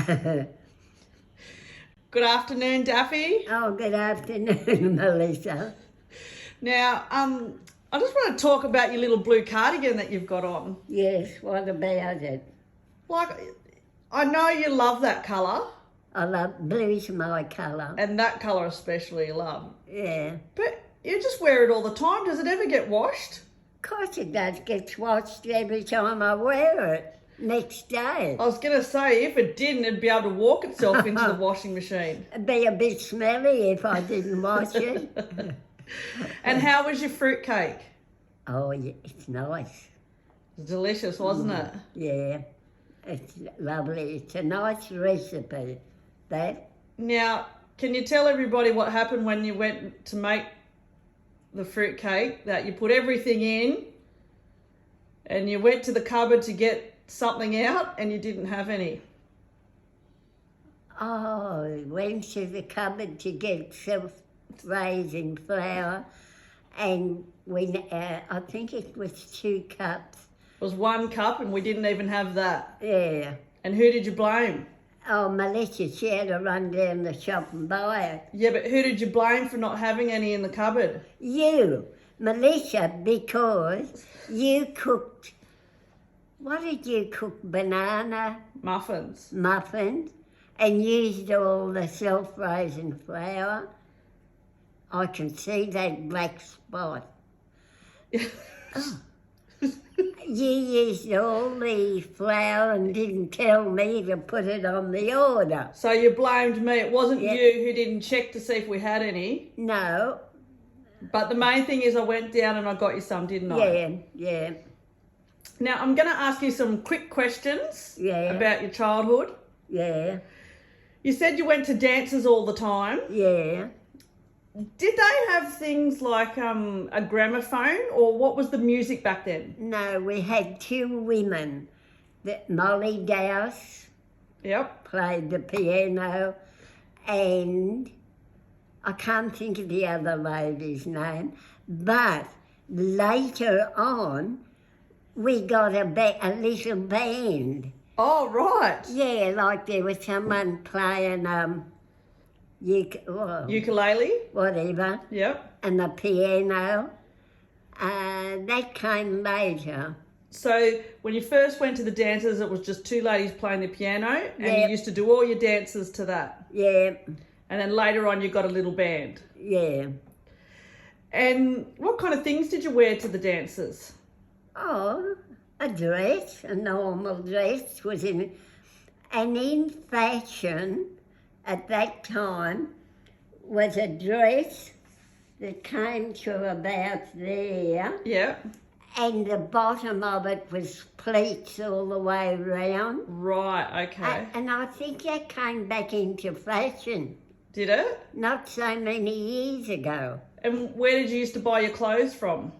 Good afternoon, Daffy. Oh, good afternoon, Melissa. Now, I just want to talk about your little blue cardigan that you've got on. Yes, what about it? Like, I know you love that colour, I love blue's my colour. and that colour especially you love. Yeah. But you just wear it all the time. Does it ever get washed? Of course it does get washed every time I wear it. Next day. I was going to say, if it didn't, it'd be able to walk itself into the washing machine. It'd be a bit smelly if I didn't wash it. And how was your fruitcake? Oh, yeah, it's nice. It was delicious, wasn't it? Yeah. It's lovely. It's a nice recipe, that. Now, can you tell everybody what happened when you went to make the fruitcake? That you put everything in and you went to the cupboard to get something out and you didn't have any. Oh, went to the cupboard to get self-raising flour, and I think it was 2 cups. It was 1 cup and we didn't even have that. Yeah. And who did you blame? Oh, Melissa, she had to run down the shop and buy it. Yeah, but who did you blame for not having any in the cupboard? You, Melissa, because you cooked, what did you cook, banana Muffins. muffins, and used all the self-raising flour. I can see that black spot. You used all the flour and didn't tell me to put it on the order. So you blamed me. It wasn't Yeah. you who didn't check to see if we had any. No, But the main thing is I went down and I got you some, didn't I? yeah. Now, I'm going to ask you some quick questions Yeah. about your childhood. Yeah, You said you went to dances all the time. yeah. Did they have things like a gramophone, or what was the music back then? No, we had 2 women. Molly Dowse Yep. played the piano, and I can't think of the other lady's name, but later on we got a little band. Oh, right. Yeah, like there was someone playing Ukulele. whatever, Yep. and the piano. That came later. So when you first went to the dances, it was just 2 ladies playing the piano, and you Yep. used to do all your dances to that. Yeah, And then later on, you got a little band. yeah. And what kind of things did you wear to the dances? Oh, a dress, a normal dress was in, and in fashion at that time was a dress that came to about there, Yeah. and the bottom of it was pleats all the way round. Right. Okay. And I think that came back into fashion Did it? not so many years ago. And where did you used to buy your clothes from?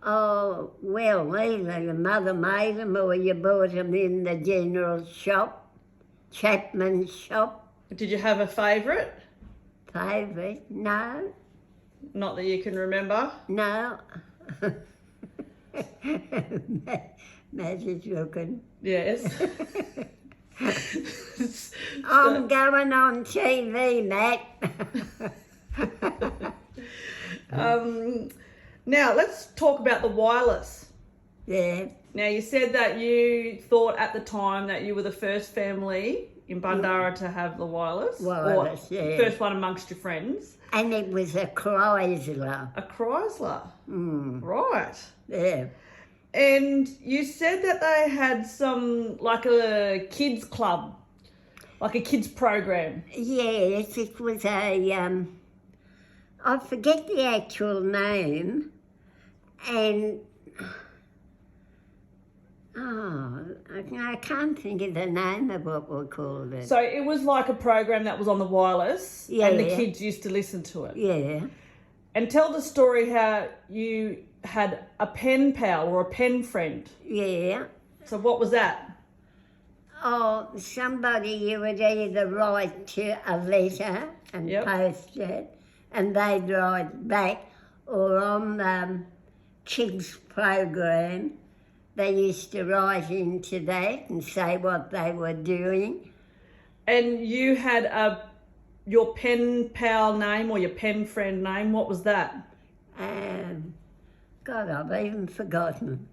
Oh, well, either your mother made them or you bought them in the general shop, Chapman's shop. Did you have a favourite? Favourite? No, Not that you can remember. no. Matt's looking. Yes. I'm going on TV, Matt. Now let's talk about the wireless. Yeah, Now you said that you thought at the time that you were the first family in Bundarra to have the wireless. Wireless, or yeah. First one amongst your friends. and it was a Chrysler. A Chrysler. Mm, Right. yeah. And you said that they had some, like a kids club, like a kids program. Yes, it was a, I forget the actual name, and, I can't think of the name of what we called it. So it was like a program that was on the wireless, and the Yeah. kids used to listen to it. Yeah. And tell the story how you had a pen pal or a pen friend. Yeah. So what was that? Oh, somebody you would either write to a letter and Yep. post it, and they'd write back, or on the kids program, they used to write into that and say what they were doing. And you had your pen pal name or your pen friend name. What was that? God, I've even forgotten.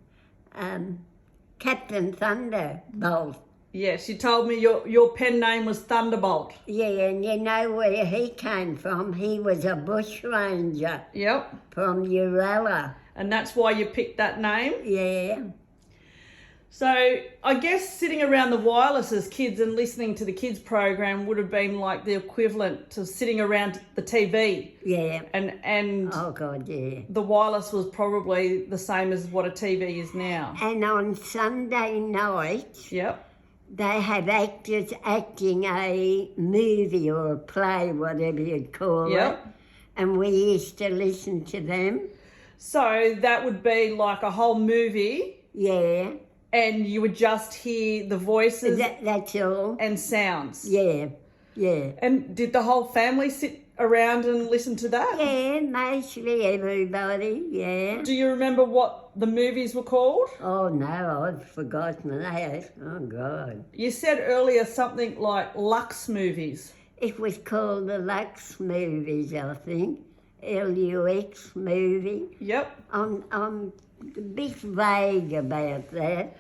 Captain Thunderbolt. Yes, you told me your pen name was Thunderbolt. Yeah, and you know where he came from? He was a bushranger Yep. from Uralla. And that's why you picked that name? Yeah. So I guess sitting around the wireless as kids and listening to the kids program would have been like the equivalent to sitting around the TV. Yeah. And Oh, God, yeah. the wireless was probably the same as what a TV is now. And on Sunday night, Yep. they have actors acting a movie or a play, whatever you'd call Yep. it. And we used to listen to them. So that would be like a whole movie Yeah. and you would just hear the voices That's all. and sounds. Yeah. Yeah. And did the whole family sit around and listen to that? Yeah, mostly everybody, yeah. Do you remember what the movies were called? Oh, no, I've forgotten that. Oh, God. You said earlier something like Lux movies. It was called the Lux Movies, I think. Lux movie. Yep. I'm a bit vague about that.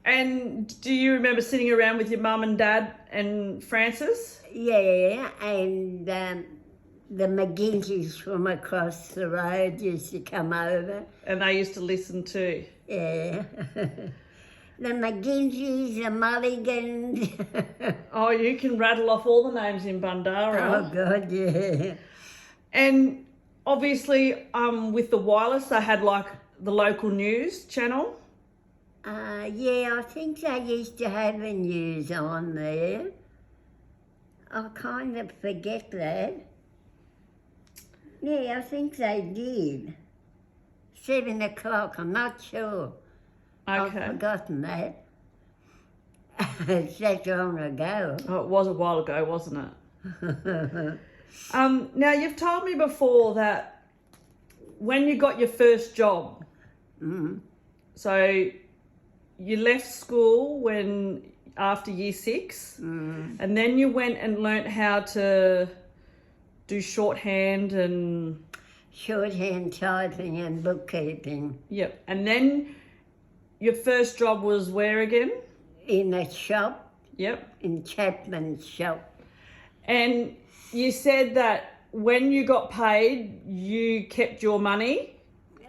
And do you remember sitting around with your mum and dad and Francis? Yeah, and the McGinty's from across the road used to come over. And they used to listen too. Yeah. The McGinty's, the Mulligans. Oh, you can rattle off all the names in Bundarra. Oh, God, yeah. And obviously, with the wireless, they had like the local news channel. Yeah, I think they used to have the news on there. I kind of forget that. Yeah, I think they did. 7 o'clock, I'm not sure. Okay. I've forgotten that. It's that long ago. Oh, it was a while ago, wasn't it? Now, you've told me before that when you got your first job, so you left school after year 6, and then you went and learnt how to do shorthand and... Shorthand typing and bookkeeping. Yep. And then your first job was where again? In a shop, Yep. in Chapman's shop. And you said that when you got paid, you kept your money?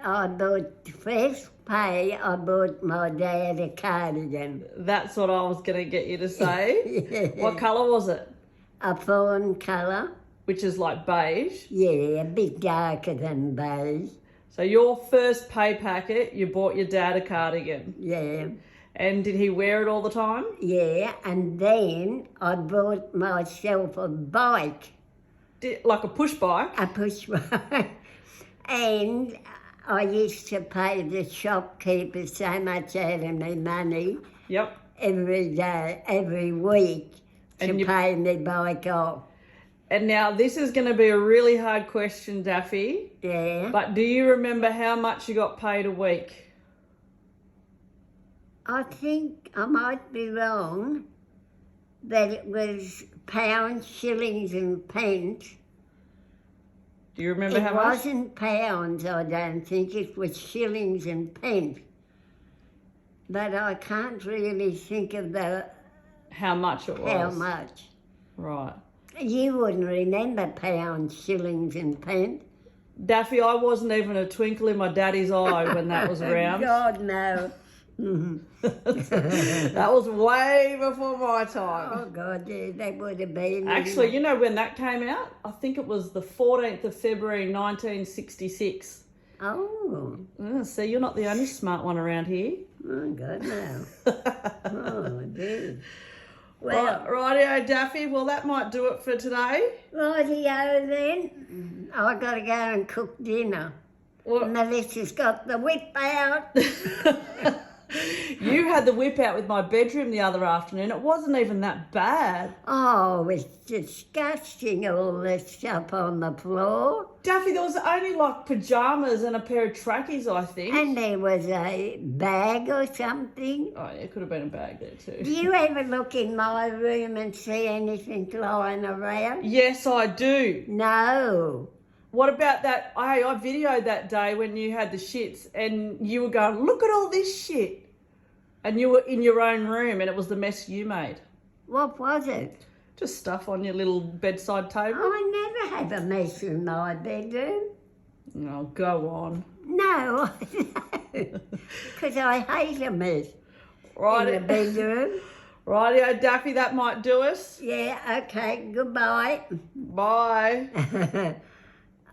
I bought, first pay, I bought my dad a cardigan. That's what I was going to get you to say. What colour was it? A fawn colour. Which is like beige. Yeah, a bit darker than beige. So your first pay packet, you bought your dad a cardigan. Yeah, And did he wear it all the time? yeah, and then I bought myself a bike, Like a push bike? a push bike, and I used to pay the shopkeeper so much out of my money Yep. every day, every week to And you- pay my bike off. And now this is going to be a really hard question, Daffy. Yeah, But do you remember how much you got paid a week? I think I might be wrong, but it was pounds, shillings and pence. Do you remember It how much? wasn't pounds, I don't think. It was shillings and pence. But I can't really think of How much it was? how much. Right. You wouldn't remember pounds, shillings and pence. Daffy, I wasn't even a twinkle in my daddy's eye when that was around. God, no. That was way before my time. Oh, God, yeah, that would have been... Actually, you know when that came out? I think it was the 14th of February 1966. Oh, See, you're not the only smart one around here. oh God, no. Oh, dude. Well, rightio, Daffy. Well, that might do it for today. Rightio then. I got to go and cook dinner. Well, Melissa's got the whip out. You had the whip out with my bedroom the other afternoon. It wasn't even that bad. Oh, it's disgusting, all this stuff on the floor. Daffy, there was only like pyjamas and a pair of trackies, I think. And there was a bag or something. Oh, yeah, it could have been a bag there too. Do you ever look in my room and see anything lying around? Yes, I do. No. What about that? I videoed that day when you had the shits and you were going, look at all this shit. And you were in your own room and it was the mess you made. What was it? Just stuff on your little bedside table. I never have a mess in my bedroom. Oh, go on. No, because I hate a mess in Right, the bedroom. Rightio, Daffy, that might do us. Yeah, okay, goodbye. Bye.